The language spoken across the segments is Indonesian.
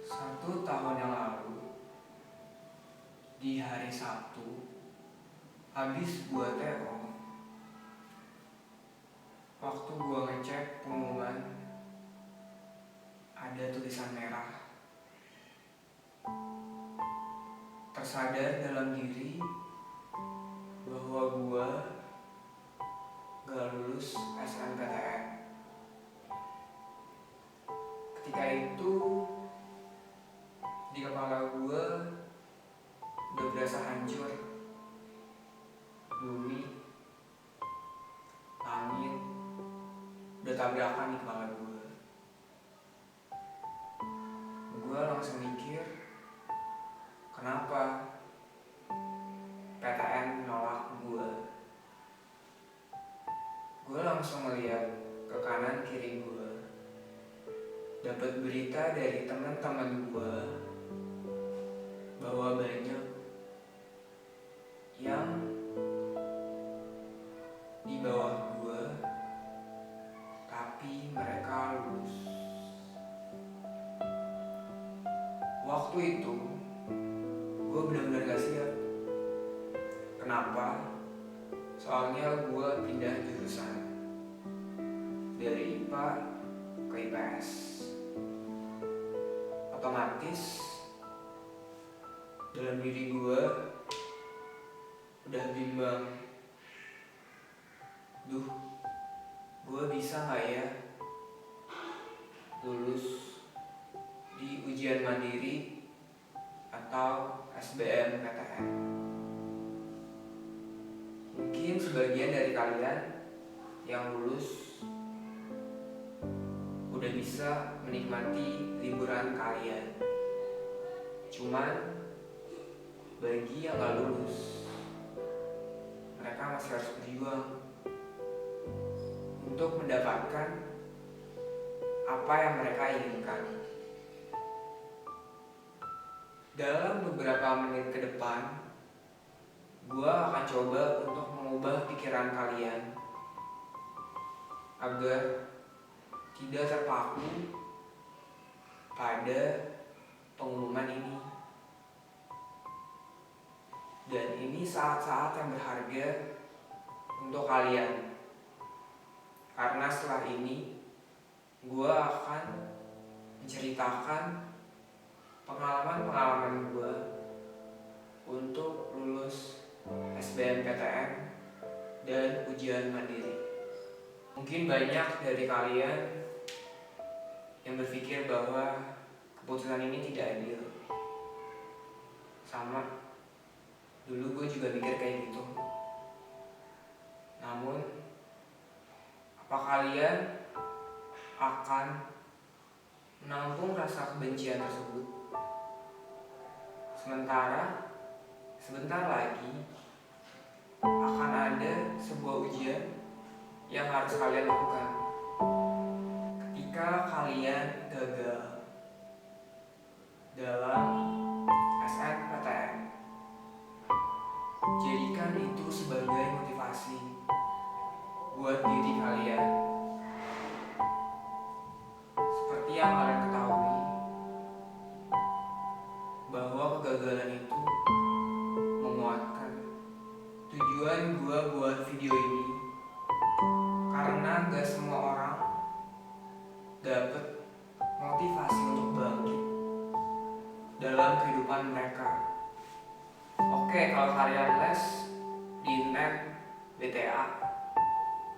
1 tahun yang lalu, di hari Sabtu, habis gua TO, waktu gua ngecek pengumuman, ada tulisan merah. Tersadar dalam diri bahwa gua gak lulus SNPTN. Ketika itu, di kepala gua udah berasa hancur. Bumi, langit, udah tabrakan di kepala gua. Gua langsung mikir, kenapa PTN menolak gua? Gua langsung ngeliat ke kanan kiri gua, dapat berita dari teman-teman gua bahwa banyak yang di bawah gua tapi mereka lulus. Waktu itu gua benar-benar gak siap. Kenapa? Soalnya gua pindah jurusan dari IPA ke IPS. Otomatis dalam diri gue udah bimbang, gue bisa gak ya lulus di ujian mandiri atau SBMPTN. Mungkin sebagian dari kalian yang lulus udah bisa menikmati liburan kalian. Cuman bagi yang gak lulus, mereka masih harus berjuang untuk mendapatkan apa yang mereka inginkan. Dalam beberapa menit ke depan, gue akan coba untuk mengubah pikiran kalian agar tidak terpaku pada pengumuman ini. Dan ini saat-saat yang berharga untuk kalian. Karena setelah ini gue akan menceritakan pengalaman-pengalaman gue untuk lulus SBMPTN dan ujian mandiri. Mungkin banyak dari kalian yang berpikir bahwa keputusan ini tidak adil. Sama, dulu gue juga mikir kayak gitu. Namun, apa kalian akan menampung rasa kebencian tersebut? Sebentar lagi akan ada sebuah ujian yang harus kalian lakukan. Ketika kalian gagal dalam SNPTN, jadikan itu sebagai motivasi buat diri kalian. Seperti yang kalian ketahui, bahwa kegagalan itu menguatkan. Tujuan gue buat video ini karena gak semua orang dapat motivasi untuk bangkit dalam kehidupan mereka. Oke, kalau kalian les di INTEN, BTA,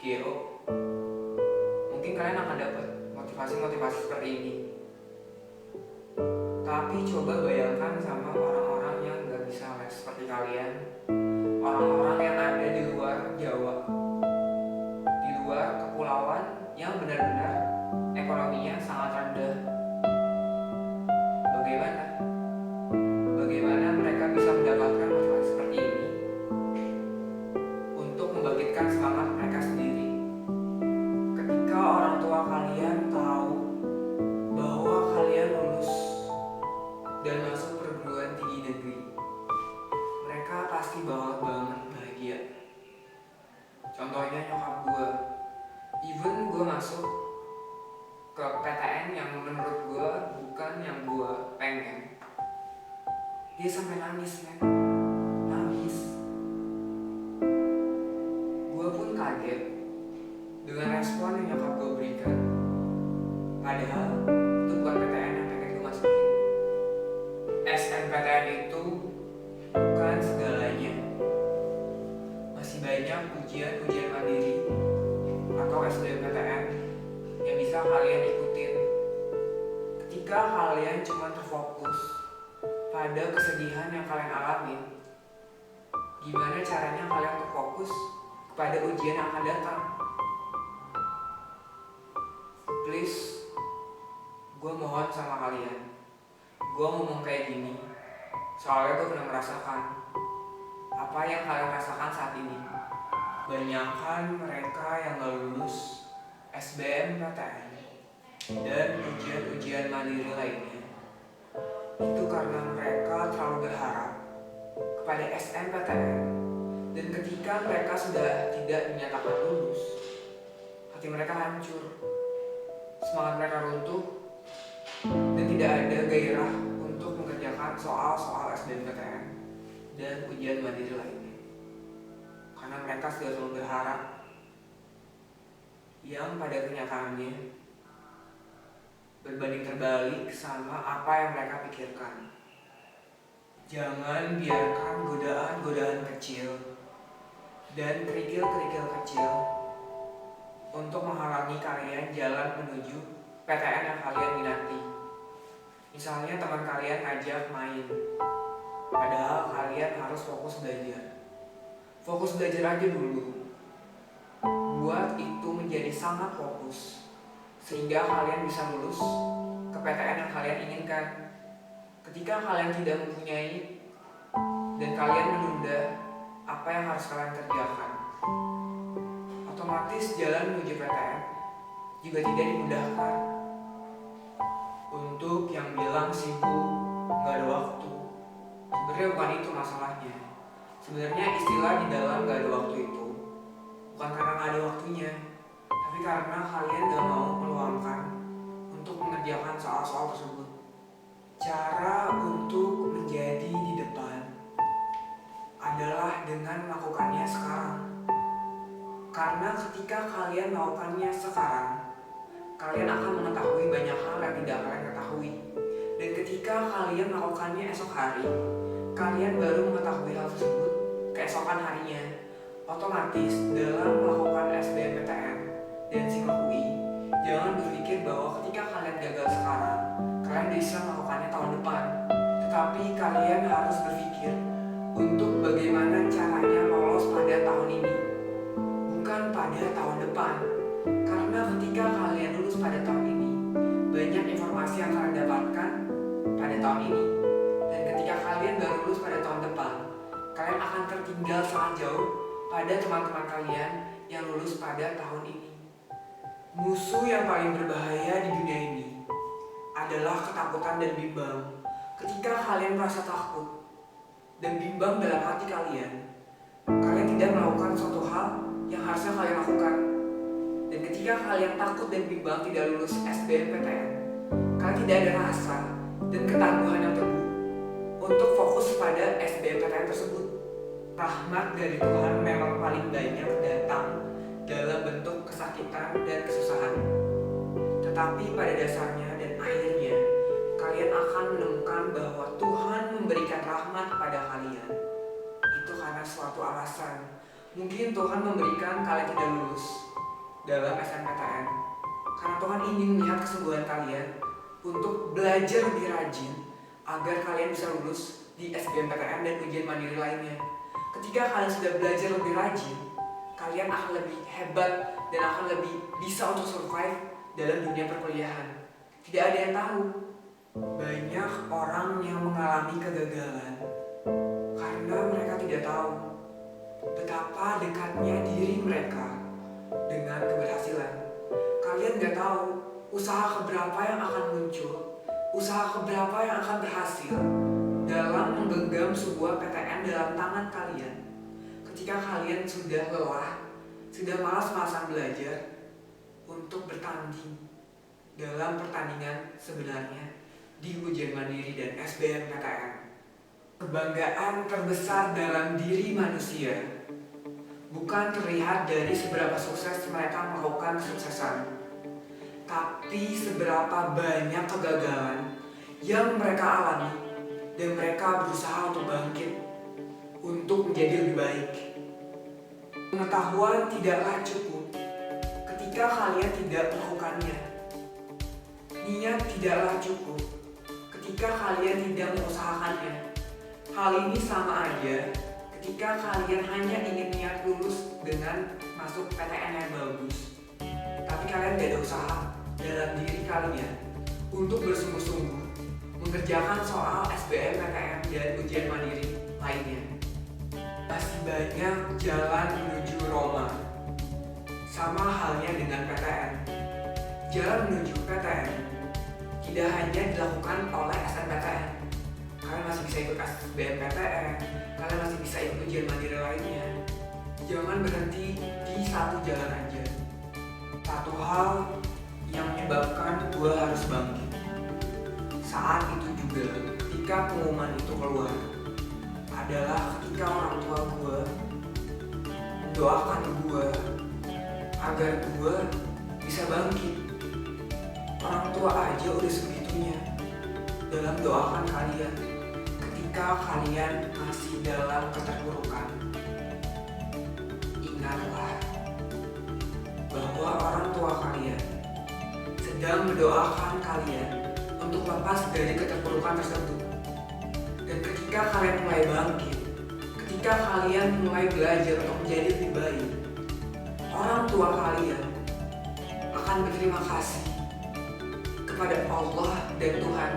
Geo, mungkin kalian akan dapat motivasi-motivasi seperti ini. Tapi coba bayangkan sama orang-orang yang gak bisa les seperti kalian. Orang-orang yang ada di luar Jawa, di luar kepulauan yang benar-benar ekonominya sangat rendah. Bagaimana mereka bisa mendapatkan motivasi seperti ini untuk membangkitkan semangat mereka sendiri? Ketika orang tua kalian tahu bahwa kalian lulus dan masuk perguruan tinggi Dia sampai nangis, men. Nangis. Gue pun kaget dengan respon yang nyokap gue berikan. Padahal itu bukan PTN yang pengen gue masukin. SNPTN itu bukan segalanya. Masih banyak ujian-ujian mandiri atau SBMPTN yang bisa kalian ikutin. Ketika kalian cuma terfokus pada kesedihan yang kalian alami, gimana caranya kalian terfokus kepada ujian yang akan datang? Please, gue mohon sama kalian, gue ngomong kayak gini soalnya gue pernah merasakan apa yang kalian rasakan saat ini. Banyakan mereka yang gak lulus SBMPTN dan ujian-ujian mandiri lainnya itu karena mereka terlalu berharap kepada SNPTN, dan ketika mereka sudah tidak dinyatakan lulus, hati mereka hancur, semangat mereka runtuh, dan tidak ada gairah untuk mengerjakan soal-soal SBMPTN dan ujian mandiri lainnya, karena mereka sudah terlalu berharap, yang pada kenyataannya berbanding terbalik sama apa yang mereka pikirkan. Jangan biarkan godaan-godaan kecil dan kerikil-kerikil kecil untuk menghalangi kalian jalan menuju PTN yang kalian minati. Misalnya teman kalian ngajak main, padahal kalian harus fokus belajar. Fokus belajar aja dulu. Buat itu menjadi sangat fokus, sehingga kalian bisa lulus ke PTN yang kalian inginkan. Ketika kalian tidak mempunyai dan kalian menunda apa yang harus kalian kerjakan, otomatis jalan menuju PTN juga tidak dimudahkan. Untuk yang bilang sibuk, gak ada waktu, sebenarnya bukan itu masalahnya. Sebenarnya istilah di dalam gak ada waktu itu bukan karena gak ada waktunya, tapi karena kalian gak mau meluangkan untuk mengerjakan soal-soal tersebut. Cara untuk menjadi di depan adalah dengan melakukannya sekarang. Karena ketika kalian melakukannya sekarang, kalian akan mengetahui banyak hal yang tidak kalian ketahui. Dan ketika kalian melakukannya esok hari, kalian baru mengetahui hal tersebut keesokan harinya. Otomatis dalam melakukan SBMPTN dan SIMAK UI, jangan berpikir bahwa ketika kalian gagal sekarang, kalian bisa melakukannya tahun depan. Tetapi kalian harus berpikir untuk bagaimana caranya lolos pada tahun ini, bukan pada tahun depan. Karena ketika kalian lulus pada tahun ini, banyak informasi yang kalian dapatkan pada tahun ini. Dan ketika kalian baru lulus pada tahun depan, kalian akan tertinggal sangat jauh pada teman-teman kalian yang lulus pada tahun ini. Musuh yang paling berbahaya di dunia ini adalah ketakutan dan bimbang. Ketika kalian merasa takut dan bimbang dalam hati kalian, kalian tidak melakukan suatu hal yang harusnya kalian lakukan. Dan ketika kalian takut dan bimbang tidak lulus SBMPTN, kalian tidak ada rasa dan ketangguhan yang teguh untuk fokus pada SBMPTN tersebut. Rahmat dari Tuhan memang paling banyak datang dalam bentuk kesakitan dan kesusahan. Tetapi pada dasarnya dan akhirnya, kalian akan menemukan bahwa Tuhan memberikan rahmat kepada kalian. Itu karena suatu alasan. Mungkin Tuhan memberikan kalian tidak lulus dalam SNPTN karena Tuhan ingin melihat kesungguhan kalian untuk belajar lebih rajin agar kalian bisa lulus di SBMPTN dan ujian mandiri lainnya. Ketika kalian sudah belajar lebih rajin, kalian akan lebih hebat dan akan lebih bisa untuk survive dalam dunia perkuliahan. Tidak ada yang tahu. Banyak orang yang mengalami kegagalan karena mereka tidak tahu betapa dekatnya diri mereka dengan keberhasilan. Kalian gak tahu usaha keberapa yang akan muncul, usaha keberapa yang akan berhasil dalam menggenggam sebuah PTN dalam tangan kalian. Ketika kalian sudah lelah, sudah malas-malasan belajar untuk bertanding dalam pertandingan sebenarnya di ujian mandiri dan SBMPTN. Kebanggaan terbesar dalam diri manusia bukan terlihat dari seberapa sukses mereka melakukan kesuksesan, tapi seberapa banyak kegagalan yang mereka alami dan mereka berusaha untuk bangkit, untuk menjadi lebih baik. Pengetahuan tidaklah cukup ketika kalian tidak melakukannya. Niat tidaklah cukup ketika kalian tidak mengusahakannya. Hal ini sama aja ketika kalian hanya ingin niat lulus dengan masuk PTN yang bagus, tapi kalian tidak ada usaha dalam diri kalian untuk bersungguh-sungguh mengerjakan soal SBM, PTN, dan ujian mandiri lainnya. Masih banyak jalan menuju Roma. Sama halnya dengan PTN. Jalan menuju PTN tidak hanya dilakukan oleh SNPTN. Kalian masih bisa ikut SBMPTN, kalian masih bisa ikut ujian mandiri lainnya. Jangan berhenti di satu jalan aja. Satu hal yang menyebabkan gue harus bangkit saat itu juga ketika pengumuman itu keluar adalah ketika orang tua gue mendoakan gue agar gue bisa bangkit. Orang tua aja udah segitunya dalam doakan kalian ketika kalian masih dalam keterpurukan. Ingatlah bahwa orang tua kalian sedang mendoakan kalian untuk lepas dari keterpurukan tersebut. Dan ketika kalian mulai bangkit, ketika kalian mulai belajar untuk menjadi lebih baik, orang tua kalian akan berterima kasih kepada Allah dan Tuhan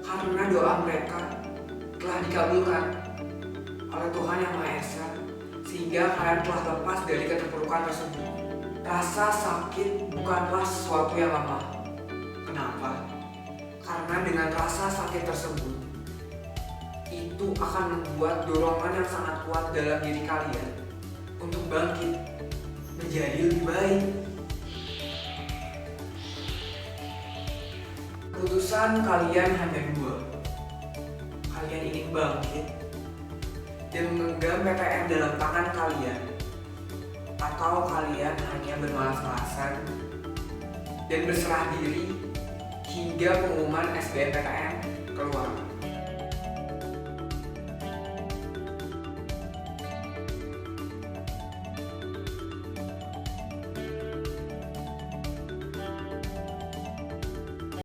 karena doa mereka telah dikabulkan oleh Tuhan Yang Maha Esa, sehingga kalian telah lepas dari keterpurukan tersebut. Rasa sakit bukanlah sesuatu yang lemah. Kenapa? Karena dengan rasa sakit tersebut itu akan membuat dorongan yang sangat kuat dalam diri kalian untuk bangkit menjadi lebih baik. Keputusan kalian hanya dua. Kalian ingin bangkit dan menggenggam PTN dalam tangan kalian, atau kalian hanya bermalas-malasan dan berserah diri hingga pengumuman SBMPTN keluar.